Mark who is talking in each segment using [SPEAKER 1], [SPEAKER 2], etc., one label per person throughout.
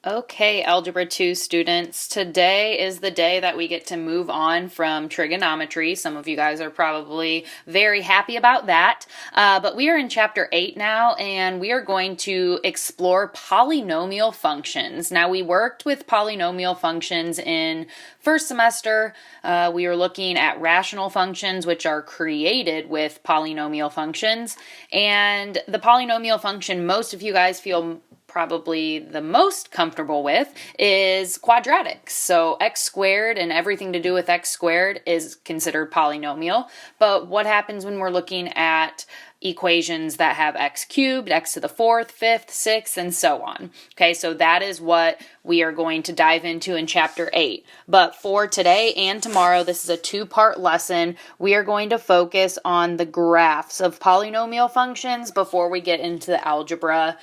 [SPEAKER 1] Okay, Algebra 2 students, today is the day that we get to move on from trigonometry. Some of you guys are probably very happy about that, but we are in Chapter 8 now, and we are going to explore polynomial functions. Now, we worked with polynomial functions in first semester. We were looking at rational functions, which are created with polynomial functions, and the polynomial function most of you guys feel probably the most comfortable with is quadratics. So x squared and everything to do with x squared is considered polynomial. But what happens when we're looking at equations that have x cubed, x to the fourth, fifth, sixth, and so on? Okay, so that is what we are going to dive into in Chapter 8. But for today and tomorrow, this is a two-part lesson. We are going to focus on the graphs of polynomial functions before we get into the algebra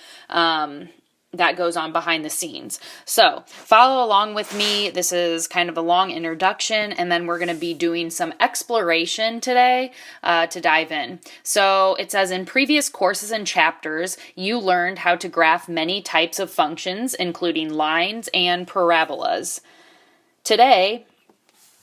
[SPEAKER 1] that goes on behind the scenes. So follow along with me. This is kind of a long introduction, and then we're going to be doing some exploration today to dive in. So it says, in previous courses and chapters, you learned how to graph many types of functions, including lines and parabolas. Today,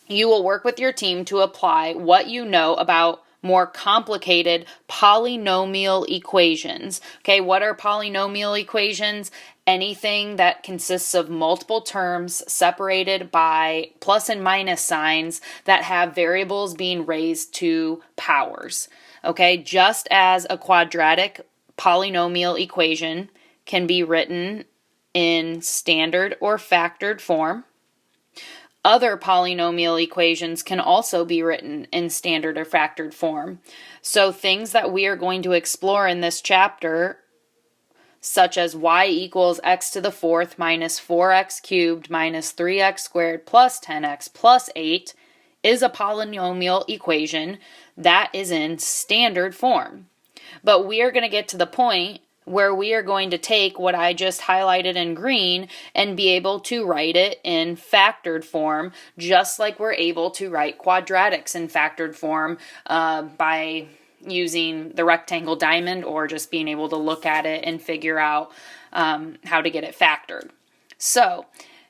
[SPEAKER 1] you will work with your team to apply what you know about more complicated polynomial equations. Okay, what are polynomial equations? Anything that consists of multiple terms separated by plus and minus signs that have variables being raised to powers. Okay, just as a quadratic polynomial equation can be written in standard or factored form, other polynomial equations can also be written in standard or factored form. So things that we are going to explore in this chapter, such as y equals x to the fourth minus 4x cubed minus 3x squared plus 10x plus 8, is a polynomial equation that is in standard form. But we are going to get to the point where we are going to take what I just highlighted in green and be able to write it in factored form, just like we're able to write quadratics in factored form by using the rectangle diamond or just being able to look at it and figure out how to get it factored. So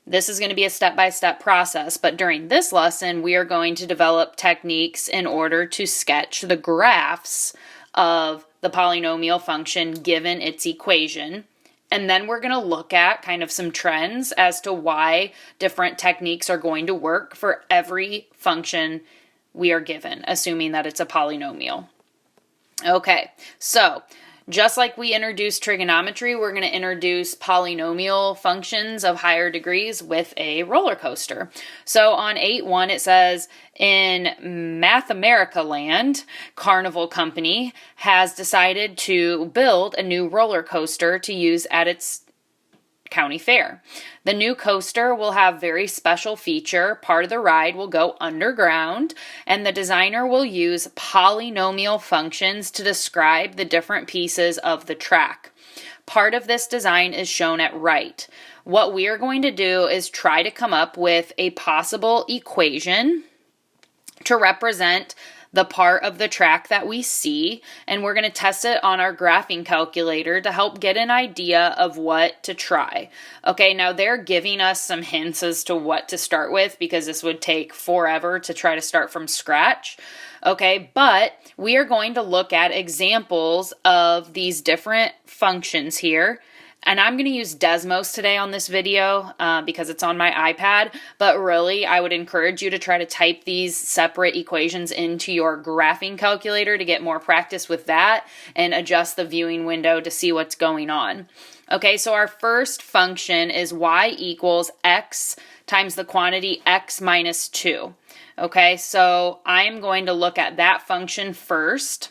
[SPEAKER 1] this is going to be a step-by-step process, but during this lesson, we are going to develop techniques in order to sketch the graphs of the polynomial function given its equation. And then we're going to look at kind of some trends as to why different techniques are going to work for every function we are given, assuming that it's a polynomial. Okay, so just like we introduced trigonometry, we're going to introduce polynomial functions of higher degrees with a roller coaster. So on 8.1 it says, in Math America Land, Carnival Company has decided to build a new roller coaster to use at its county fair. The new coaster will have very special feature. Part of the ride will go underground, and the designer will use polynomial functions to describe the different pieces of the track. Part of this design is shown at right. What we are going to do is try to come up with a possible equation to represent the part of the track that we see, and we're going to test it on our graphing calculator to help get an idea of what to try. Okay, now they're giving us some hints as to what to start with because this would take forever to try to start from scratch. Okay, but we are going to look at examples of these different functions here. And I'm going to use Desmos today on this video because it's on my iPad, but really I would encourage you to try to type these separate equations into your graphing calculator to get more practice with that and adjust the viewing window to see what's going on. Okay, so our first function is y equals x times the quantity x minus 2. Okay, so I'm going to look at that function first.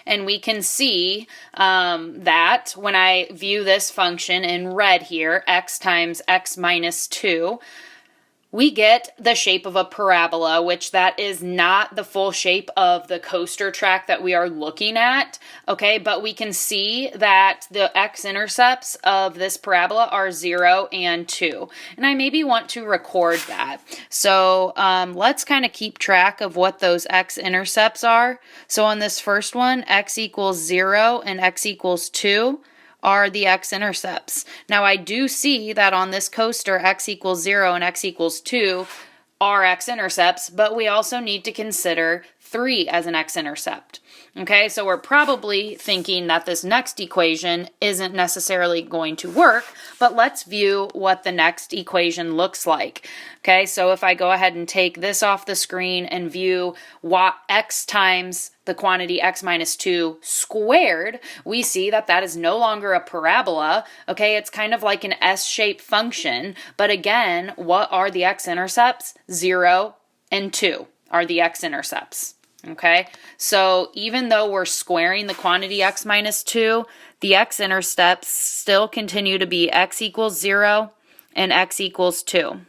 [SPEAKER 1] And we can see that when I view this function in red here, x times x minus 2, we get the shape of a parabola, which that is not the full shape of the coaster track that we are looking at, okay? But we can see that the x-intercepts of this parabola are 0 and 2. And I maybe want to record that. So let's kind of keep track of what those x-intercepts are. So on this first one, x equals 0 and x equals 2 are the x-intercepts. Now I do see that on this coaster x equals 0 and x equals 2 are x-intercepts, but we also need to consider 3 as an x-intercept. Okay, so we're probably thinking that this next equation isn't necessarily going to work, but let's view what the next equation looks like. Okay, so if I go ahead and take this off the screen and view what x times the quantity x minus 2 squared, we see that that is no longer a parabola. Okay, it's kind of like an S-shaped function, but again, what are the x-intercepts? 0 and 2 are the x-intercepts. Okay, so even though we're squaring the quantity x minus 2, the x-intercepts still continue to be x equals 0 and x equals 2.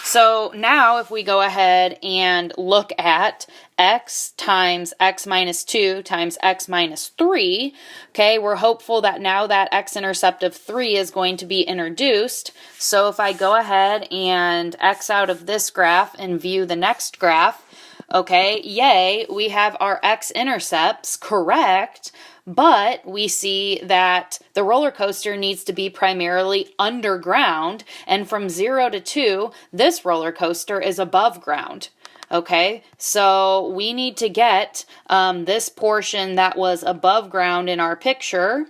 [SPEAKER 1] So now if we go ahead and look at x times x minus 2 times x minus 3, okay, we're hopeful that now that x-intercept of 3 is going to be introduced. So if I go ahead and x out of this graph and view the next graph, okay, yay, we have our x-intercepts correct, but we see that the roller coaster needs to be primarily underground, and from 0 to 2, this roller coaster is above ground. Okay, so we need to get this portion that was above ground in our picture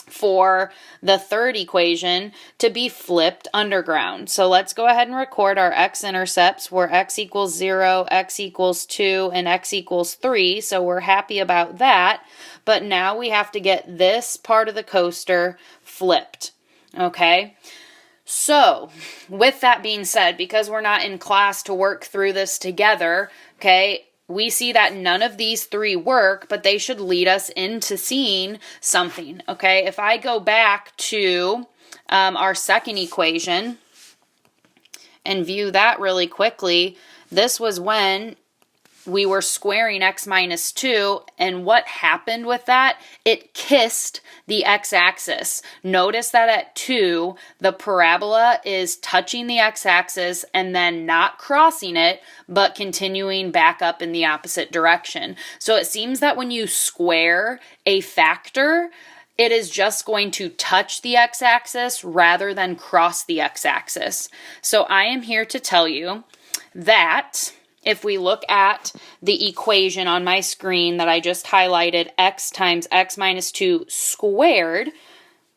[SPEAKER 1] for the third equation to be flipped underground. So let's go ahead and record our x-intercepts where x equals 0, x equals 2, and x equals 3. So we're happy about that. But now we have to get this part of the coaster flipped. Okay? So with that being said, because we're not in class to work through this together, okay, we see that none of these 3 work, but they should lead us into seeing something, okay? If I go back to our second equation and view that really quickly, this was when we were squaring x minus 2, and what happened with that? It kissed the x-axis. Notice that at 2, the parabola is touching the x-axis and then not crossing it, but continuing back up in the opposite direction. So it seems that when you square a factor, it is just going to touch the x-axis rather than cross the x-axis. So I am here to tell you that if we look at the equation on my screen that I just highlighted, x times x minus 2 squared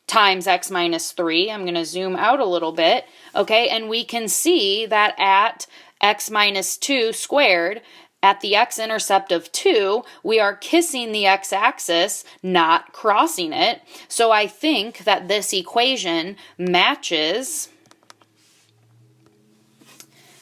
[SPEAKER 1] times x minus 3, I'm going to zoom out a little bit, okay, and we can see that at x minus 2 squared, at the x-intercept of 2, we are kissing the x-axis, not crossing it. So I think that this equation matches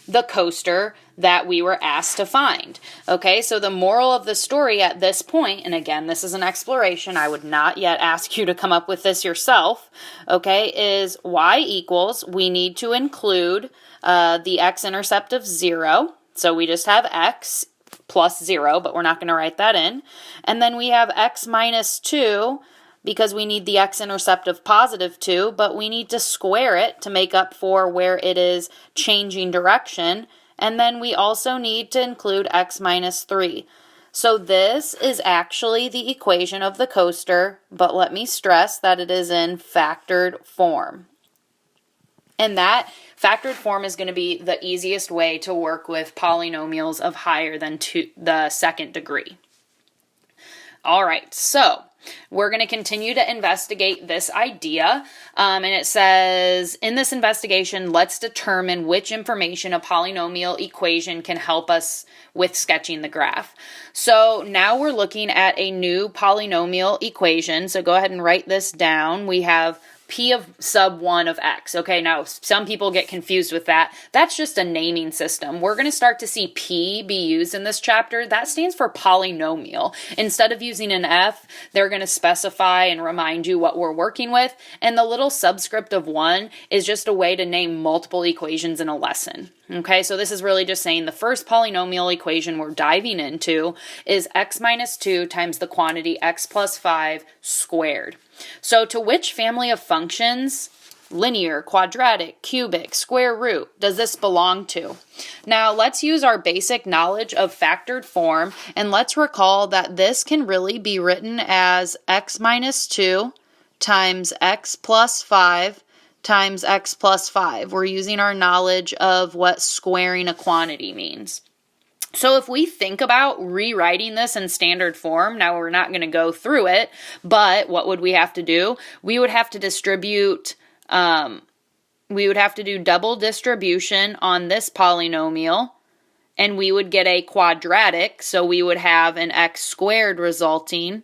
[SPEAKER 1] the coaster that we were asked to find. Okay, so the moral of the story at this point, and again, this is an exploration, I would not yet ask you to come up with this yourself, okay, is y equals, we need to include the x-intercept of 0, so we just have x plus 0, but we're not going to write that in, and then we have x minus 2, because we need the x-intercept of positive 2, but we need to square it to make up for where it is changing direction. And then we also need to include x minus 3. So this is actually the equation of the coaster, but let me stress that it is in factored form. And that factored form is going to be the easiest way to work with polynomials of higher than the second degree. All right, so we're going to continue to investigate this idea, and it says, in this investigation, let's determine which information a polynomial equation can help us with sketching the graph. So now we're looking at a new polynomial equation, so go ahead and write this down. We have p of sub 1 of x. Okay, now some people get confused with that. That's just a naming system. We're going to start to see p be used in this chapter. That stands for polynomial. Instead of using an f, they're going to specify and remind you what we're working with, and the little subscript of 1 is just a way to name multiple equations in a lesson. Okay, so this is really just saying the first polynomial equation we're diving into is x minus 2 times the quantity x plus 5 squared. So to which family of functions, linear, quadratic, cubic, square root, does this belong to? Now let's use our basic knowledge of factored form, and let's recall that this can really be written as x minus 2 times x plus 5 times x plus 5. We're using our knowledge of what squaring a quantity means. So if we think about rewriting this in standard form, now we're not going to go through it, but what would we have to do? We would have to distribute, we would have to do double distribution on this polynomial, and we would get a quadratic, so we would have an x squared resulting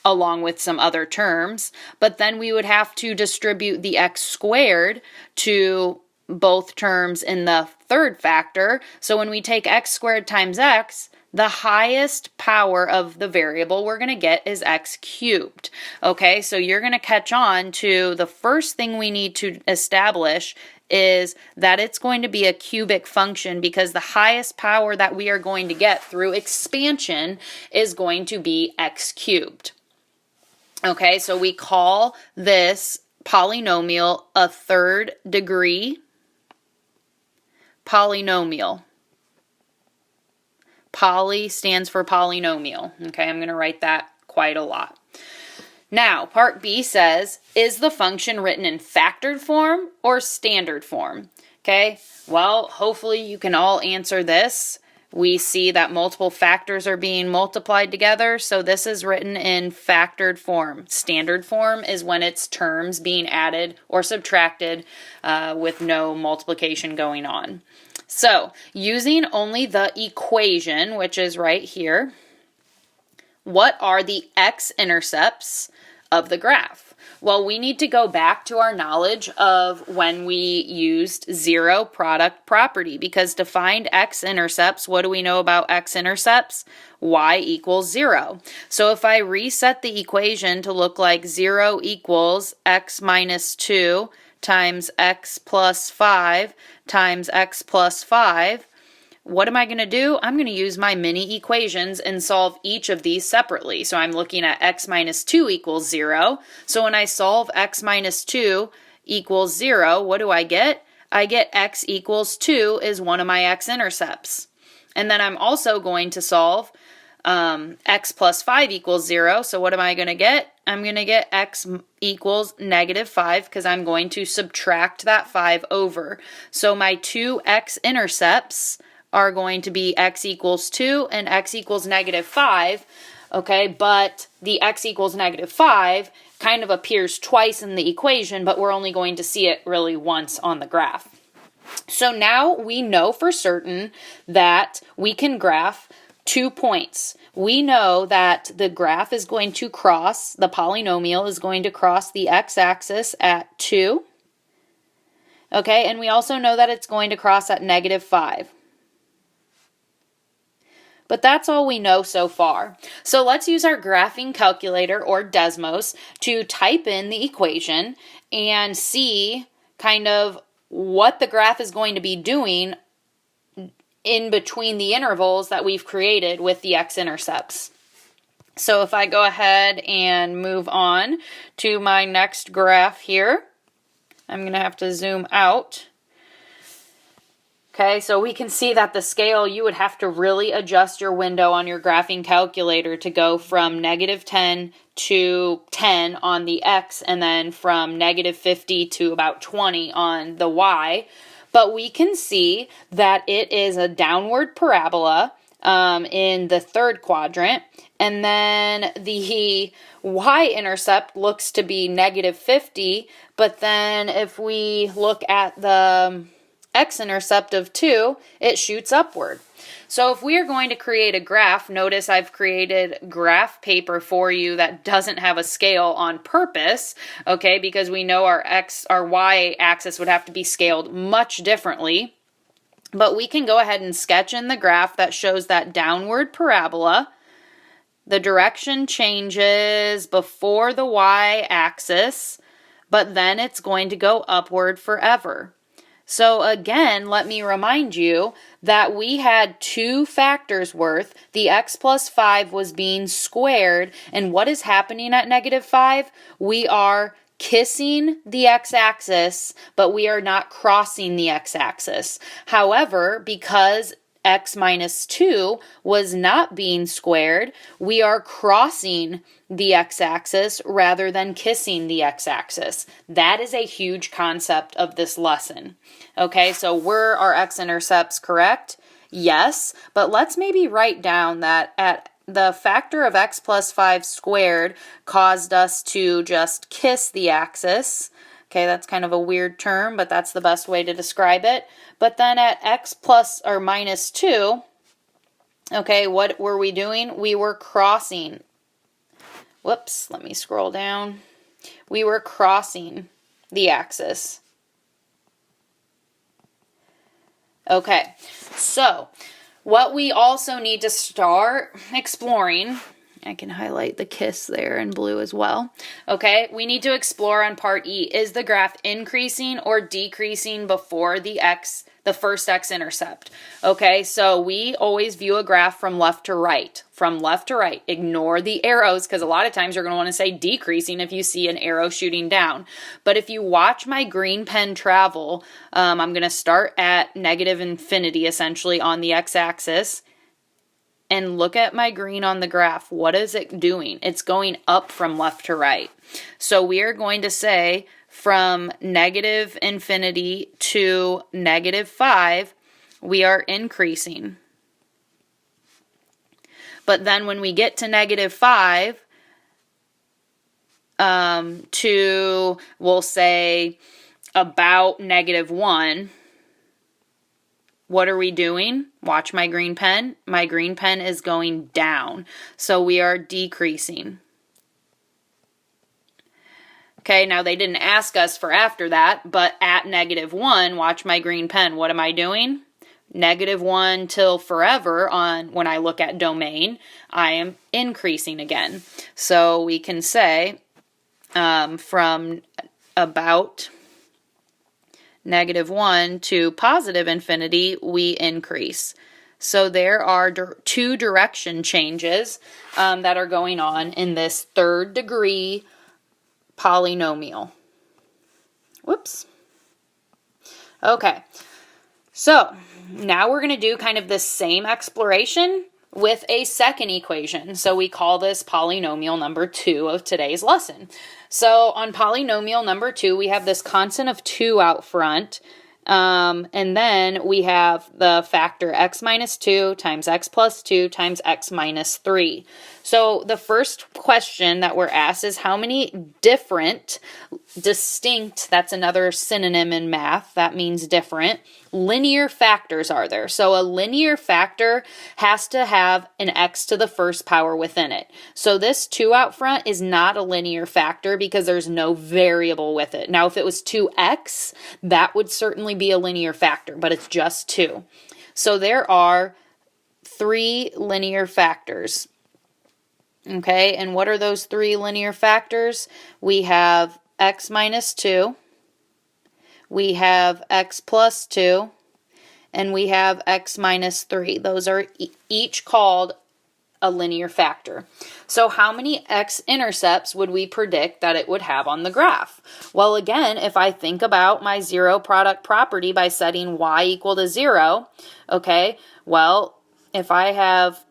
[SPEAKER 1] along with some other terms, but then we would have to distribute the x squared to both terms in the third factor. So when we take x squared times x, the highest power of the variable we're going to get is x cubed. Okay, so you're going to catch on to the first thing we need to establish is that it's going to be a cubic function because the highest power that we are going to get through expansion is going to be x cubed. Okay, so we call this polynomial a third degree polynomial. Poly stands for polynomial. Okay, I'm going to write that quite a lot. Now, part B says, is the function written in factored form or standard form? Okay, well, hopefully you can all answer this. We see that multiple factors are being multiplied together, so this is written in factored form. Standard form is when it's terms being added or subtracted with no multiplication going on. So, using only the equation, which is right here, what are the x-intercepts of the graph? Well, we need to go back to our knowledge of when we used zero product property, because to find x-intercepts, what do we know about x-intercepts? Y equals 0. So if I reset the equation to look like 0 equals x minus 2 times x plus 5 times x plus 5, what am I going to do? I'm going to use my mini equations and solve each of these separately. So I'm looking at x minus 2 equals 0. So when I solve x minus 2 equals 0, what do I get? I get x equals 2 is one of my x-intercepts. And then I'm also going to solve x plus 5 equals 0. So what am I going to get? I'm going to get x equals negative 5 because I'm going to subtract that 5 over. So my two x-intercepts are going to be x equals 2 and x equals negative 5, okay, but the x equals negative 5 kind of appears twice in the equation, but we're only going to see it really once on the graph. So now we know for certain that we can graph 2 points. We know that the graph is going to cross, the polynomial is going to cross the x-axis at 2, okay, and we also know that it's going to cross at negative 5. But that's all we know so far. So let's use our graphing calculator or Desmos to type in the equation and see kind of what the graph is going to be doing in between the intervals that we've created with the x-intercepts. So if I go ahead and move on to my next graph here, I'm going to have to zoom out. Okay, so we can see that the scale, you would have to really adjust your window on your graphing calculator to go from negative 10 to 10 on the x and then from negative 50 to about 20 on the y. But we can see that it is a downward parabola in the third quadrant, and then the y-intercept looks to be negative 50, but then if we look at the x-intercept of 2, it shoots upward. So if we are going to create a graph, notice I've created graph paper for you that doesn't have a scale on purpose, okay, because we know our y-axis would have to be scaled much differently. But we can go ahead and sketch in the graph that shows that downward parabola. The direction changes before the y-axis, but then it's going to go upward forever. So again, let me remind you that we had 2 factors worth. The x plus 5 was being squared, and what is happening at negative 5? We are kissing the x-axis, but we are not crossing the x-axis. However, because x minus 2 was not being squared, we are crossing the x-axis rather than kissing the x-axis. That is a huge concept of this lesson. Okay, so were our x-intercepts correct? Yes, but let's maybe write down that at the factor of x plus 5 squared caused us to just kiss the axis. Okay, that's kind of a weird term, but that's the best way to describe it. But then at x plus or minus 2, okay, what were we doing? We were crossing. Whoops, let me scroll down. We were crossing the axis. Okay, so what we also need to start exploring, I can highlight the kiss there in blue as well. Okay, we need to explore on part E, is the graph increasing or decreasing before the first x-intercept? Okay, so we always view a graph from left to right. From left to right, ignore the arrows because a lot of times you're going to want to say decreasing if you see an arrow shooting down. But if you watch my green pen travel, I'm going to start at negative infinity essentially on the x-axis. And look at my green on the graph. What is it doing? It's going up from left to right. So we are going to say from negative infinity to negative 5, we are increasing. But then when we get to negative 5, to, we'll say, about negative 1, what are we doing? Watch my green pen. My green pen is going down. So we are decreasing. Okay, now they didn't ask us for after that, but at negative 1, watch my green pen. What am I doing? Negative 1 till forever on when I look at domain, I am increasing again. So we can say from about negative 1 to positive infinity, we increase. So there are two direction changes that are going on in this third degree polynomial. Whoops. Okay, so now we're going to do kind of the same exploration with a second equation. So we call this polynomial number 2 of today's lesson. So on polynomial number 2, we have this constant of 2 out front. And then we have the factor x minus 2 times x plus 2 times x minus 3. So the first question that we're asked is how many different, distinct, that's another synonym in math, that means different, linear factors are there? So a linear factor has to have an x to the first power within it. So this 2 out front is not a linear factor because there's no variable with it. Now if it was 2x, that would certainly be a linear factor, but it's just 2. So there are 3 linear factors. Okay, and what are those 3 linear factors? We have x minus 2, we have x plus 2, and we have x minus 3. Those are each called a linear factor. So how many x-intercepts would we predict that it would have on the graph? Well, again, if I think about my zero product property by setting y equal to 0, okay, well, if I have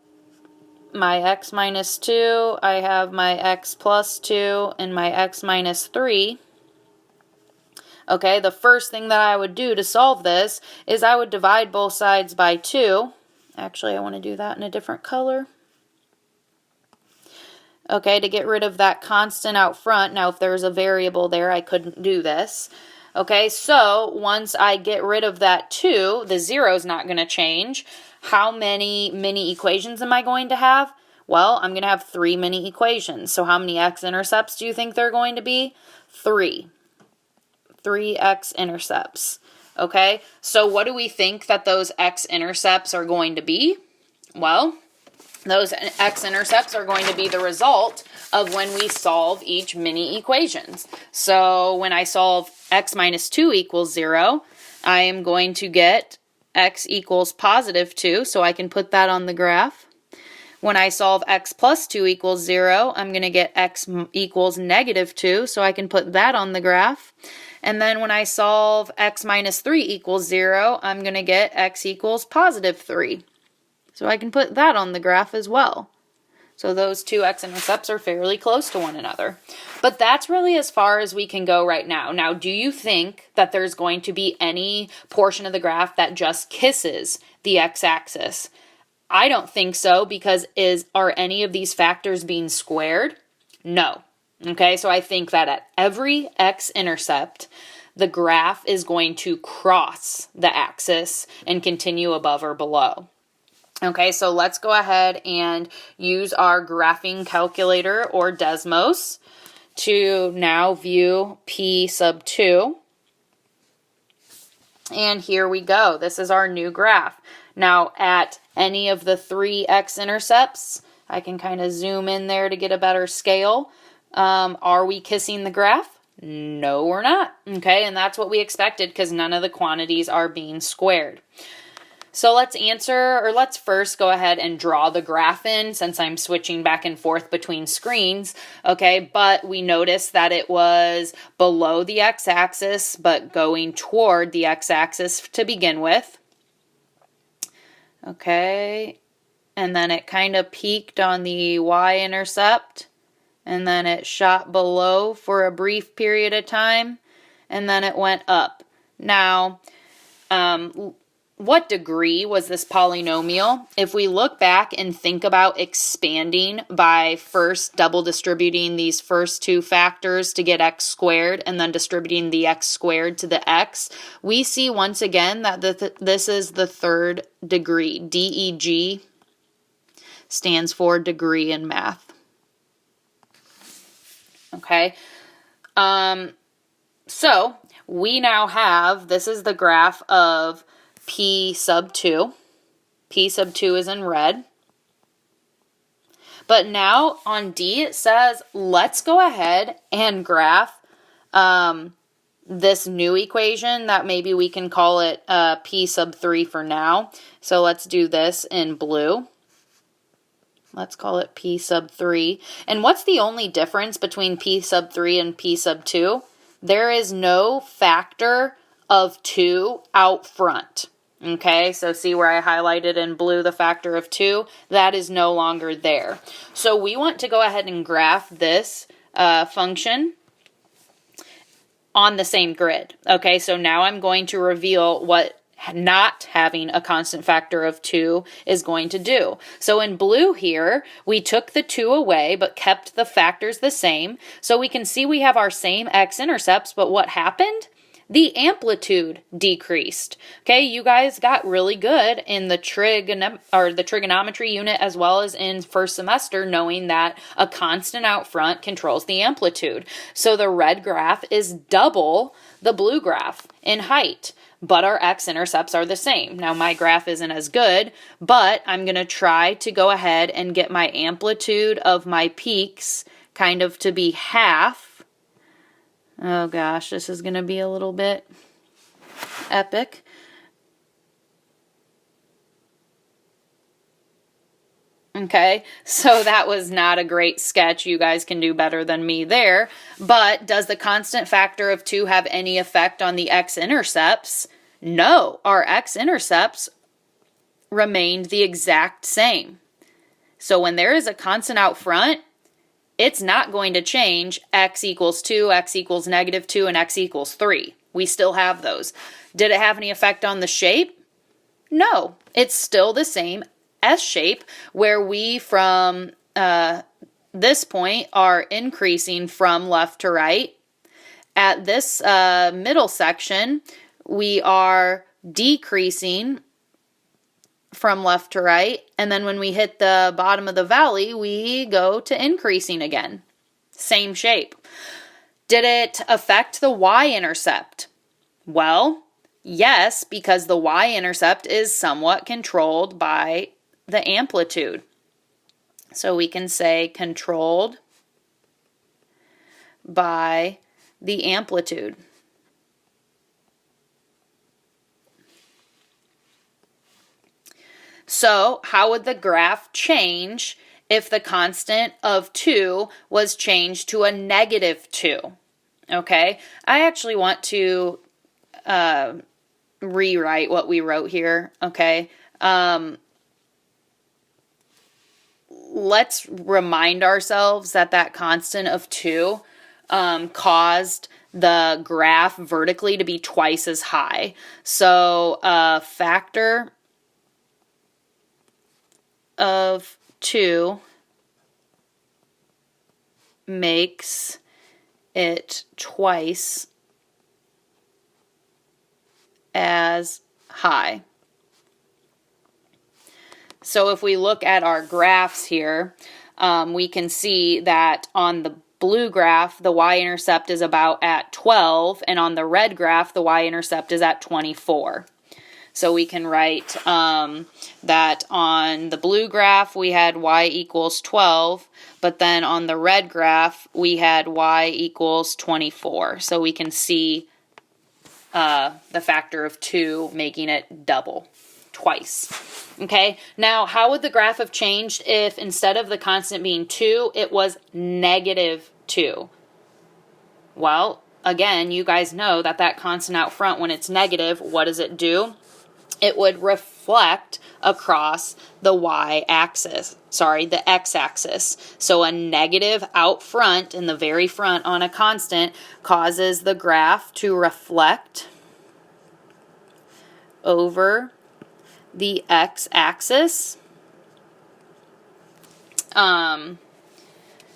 [SPEAKER 1] my x minus 2, I have my x plus 2, and my x minus 3. Okay, the first thing that I would do to solve this is I would divide both sides by 2. Actually, I want to do that in a different color. Okay, to get rid of that constant out front. Now, if there's a variable there, I couldn't do this. Okay, so once I get rid of that 2, the 0 is not going to change. How many mini equations am I going to have? Well, I'm going to have 3 mini equations. So how many x-intercepts do you think they're going to be? 3. 3 x-intercepts. Okay, so what do we think that those x-intercepts are going to be? Well, those x-intercepts are going to be the result of when we solve each mini equations. So when I solve x minus 2 equals 0, I am going to get x equals positive 2, so I can put that on the graph. When I solve x plus 2 equals 0, I'm going to get x equals negative 2, so I can put that on the graph. And then when I solve x minus 3 equals 0, I'm going to get x equals positive 3. So I can put that on the graph as well. So those two x-intercepts are fairly close to one another. But that's really as far as we can go right now. Now, do you think that there's going to be any portion of the graph that just kisses the x-axis? I don't think so, because are any of these factors being squared? No. Okay, so I think that at every x-intercept, the graph is going to cross the axis and continue above or below. Okay, so let's go ahead and use our graphing calculator or Desmos to now view P sub 2. And here we go. This is our new graph. Now, at any of the three x-intercepts, I can kind of zoom in there to get a better scale. Are we kissing the graph? No, we're not. Okay, and that's what we expected because none of the quantities are being squared. So let's first go ahead and draw the graph in, since I'm switching back and forth between screens. Okay, but we noticed that it was below the x-axis, but going toward the x-axis to begin with. Okay, and then it kind of peaked on the y-intercept, and then it shot below for a brief period of time, and then it went up. Now, what degree was this polynomial? If we look back and think about expanding by first double distributing these first two factors to get x squared and then distributing the x squared to the x, we see once again that this is the third degree. DEG stands for degree in math. Okay. So we now have, this is the graph of P sub 2. P sub 2 is in red. But now on D it says, let's go ahead and graph this new equation that maybe we can call it P sub 3 for now. So let's do this in blue. Let's call it P sub 3. And what's the only difference between P sub 3 and P sub 2? There is no factor of 2 out front. Okay, so see where I highlighted in blue the factor of 2? That is no longer there. So we want to go ahead and graph this function on the same grid. Okay, so now I'm going to reveal what not having a constant factor of 2 is going to do. So in blue here, we took the 2 away but kept the factors the same. So we can see we have our same x-intercepts, but what happened? The amplitude decreased. Okay, you guys got really good in the trigonometry unit as well as in first semester, knowing that a constant out front controls the amplitude. So the red graph is double the blue graph in height, but our x-intercepts are the same. Now my graph isn't as good, but I'm going to try to go ahead and get my amplitude of my peaks kind of to be half. Oh gosh, this is going to be a little bit epic. Okay, so that was not a great sketch. You guys can do better than me there. But does the constant factor of 2 have any effect on the x-intercepts? No, our x-intercepts remained the exact same. So when there is a constant out front, it's not going to change x equals 2, x equals negative 2, and x equals 3. We still have those. Did it have any effect on the shape? No. It's still the same S shape where we from this point are increasing from left to right. At this middle section, we are decreasing from left to right, and then when we hit the bottom of the valley, we go to increasing again. Same shape. Did it affect the y-intercept? Well, yes, because the y-intercept is somewhat controlled by the amplitude. So we can say controlled by the amplitude. So how would the graph change if the constant of 2 was changed to a negative 2? Okay, I actually want to rewrite what we wrote here. Okay, let's remind ourselves that that constant of 2 caused the graph vertically to be twice as high. So a factor of 2 makes it twice as high. So if we look at our graphs here, we can see that on the blue graph, the y-intercept is about at 12, and on the red graph, the y-intercept is at 24. So we can write that on the blue graph, we had y equals 12, but then on the red graph, we had y equals 24. So we can see the factor of 2 making it double, twice. Okay, now how would the graph have changed if instead of the constant being 2, it was negative 2? Well, again, you guys know that that constant out front, when it's negative, what does it do? It would reflect across the y-axis, the x-axis. So a negative out front, in the very front on a constant, causes the graph to reflect over the x-axis.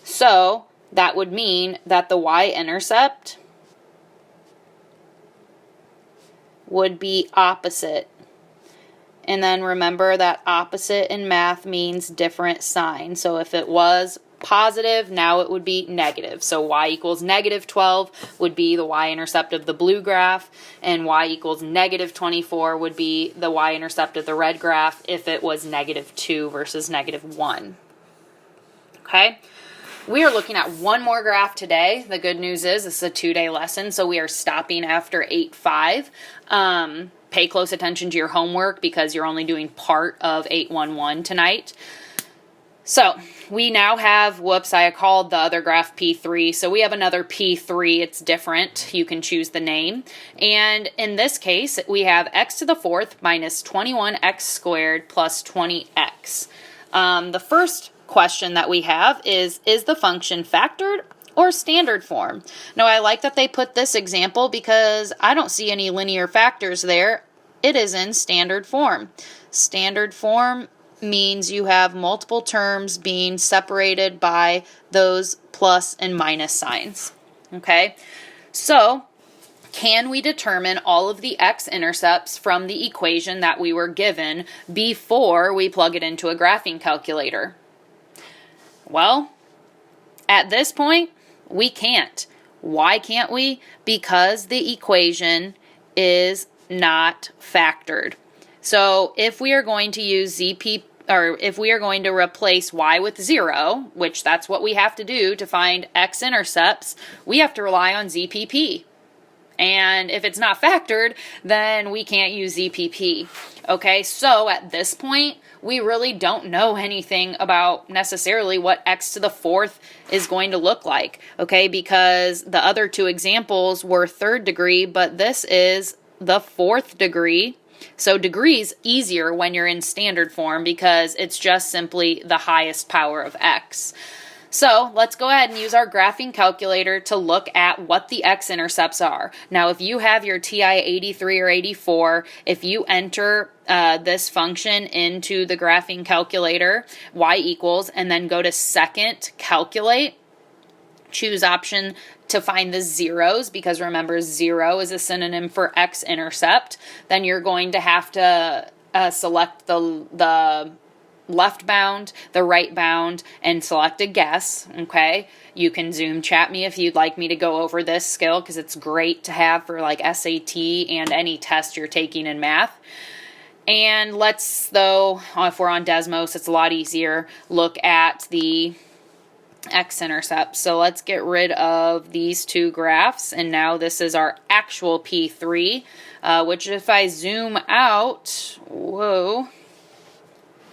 [SPEAKER 1] So that would mean that the y-intercept would be opposite. And then remember that opposite in math means different sign. So if it was positive, now it would be negative. So y equals negative 12 would be the y-intercept of the blue graph, and y equals negative 24 would be the y-intercept of the red graph if it was negative 2 versus negative 1. Okay? We are looking at one more graph today. The good news is this is a 2-day lesson, so we are stopping after 8.5. Pay close attention to your homework because you're only doing part of 8.1.1 tonight. So we now have, I called the other graph P3, so we have another P3. It's different. You can choose the name. And in this case, we have x to the 4th minus 21x squared plus 20x. The first question that we have is the function factored or standard form? Now, I like that they put this example because I don't see any linear factors there. It is in standard form. Standard form means you have multiple terms being separated by those plus and minus signs. Okay, so can we determine all of the x-intercepts from the equation that we were given before we plug it into a graphing calculator? Well, at this point, we can't. Why can't we? Because the equation is not factored. So if we are going to use if we are going to replace y with 0, which that's what we have to do to find x-intercepts, we have to rely on ZPP. And if it's not factored, then we can't use ZPP. Okay, so at this point, we really don't know anything about necessarily what x to the 4th is going to look like. Okay, because the other two examples were 3rd degree, but this is the 4th degree. So degrees easier when you're in standard form because it's just simply the highest power of x. So let's go ahead and use our graphing calculator to look at what the x-intercepts are. Now, if you have your TI 83 or 84, if you enter this function into the graphing calculator, y equals, and then go to second, calculate, choose option to find the zeros, because remember 0 is a synonym for x-intercept, then you're going to have to select the left bound, the right bound, and select a guess, okay? You can Zoom chat me if you'd like me to go over this skill because it's great to have for like SAT and any test you're taking in math. And let's, though, if we're on Desmos, it's a lot easier, look at the x-intercept. So let's get rid of these two graphs, and now this is our actual P3, which if I zoom out, whoa,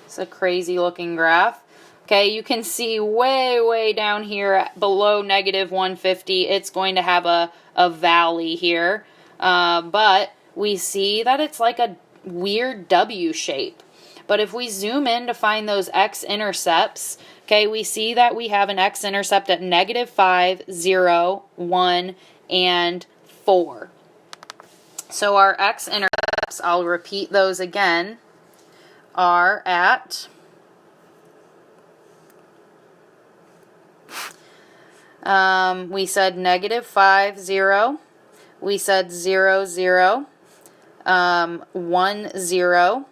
[SPEAKER 1] it's a crazy looking graph. Okay, you can see way down here below negative 150, it's going to have a valley here. But we see that it's like a weird W shape. But if we zoom in to find those x-intercepts, okay, we see that we have an x-intercept at negative 5, 0, 1, and 4. So our x-intercepts, I'll repeat those again, are at we said negative 5, 0. We said 0, 0, 1, 0,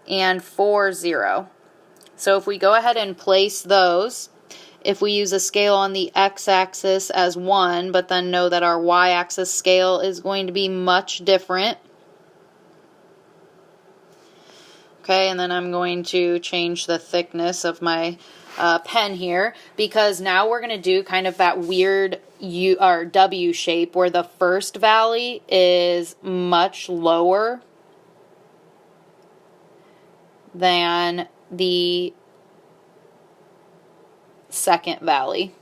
[SPEAKER 1] and 4, 0. So if we go ahead and place those, if we use a scale on the x-axis as 1, but then know that our y-axis scale is going to be much different. Okay, and then I'm going to change the thickness of my pen here, because now we're going to do kind of that weird U or W shape where the first valley is much lower than the second valley.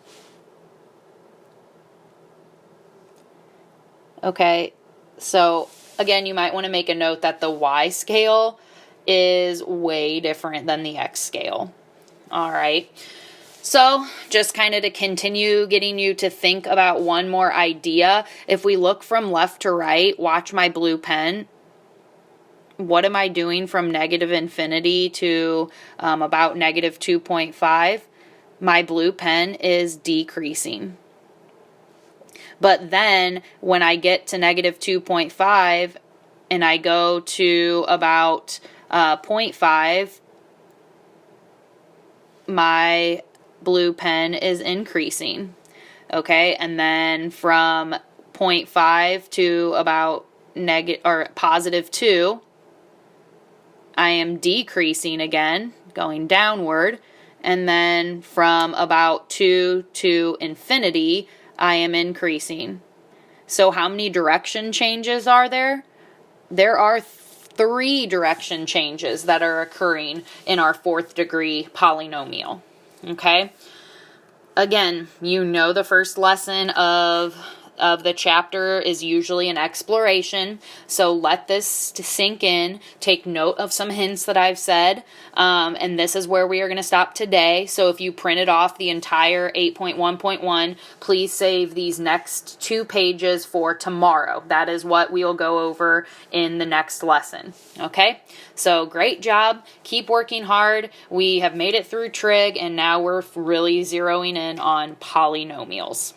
[SPEAKER 1] Okay, so again, you might want to make a note that the Y scale is way different than the X scale. All right. So just kind of to continue getting you to think about one more idea, if we look from left to right, watch my blue pen. What am I doing from negative infinity to about negative 2.5? My blue pen is decreasing. But then when I get to negative 2.5 and I go to about 0.5, my blue pen is increasing. Okay, and then from 0.5 to about positive 2, I am decreasing again, going downward. And then from about 2 to infinity, I am increasing. So how many direction changes are there? There are 3 direction changes that are occurring in our 4th degree polynomial. Okay? Again, you know the first lesson of the chapter is usually an exploration, so let this sink in, take note of some hints that I've said, and this is where we are going to stop today. So if you printed off the entire 8.1.1, please save these next 2 pages for tomorrow. That is what we'll go over in the next lesson. Okay, so great job, keep working hard. We have made it through trig, and now we're really zeroing in on polynomials.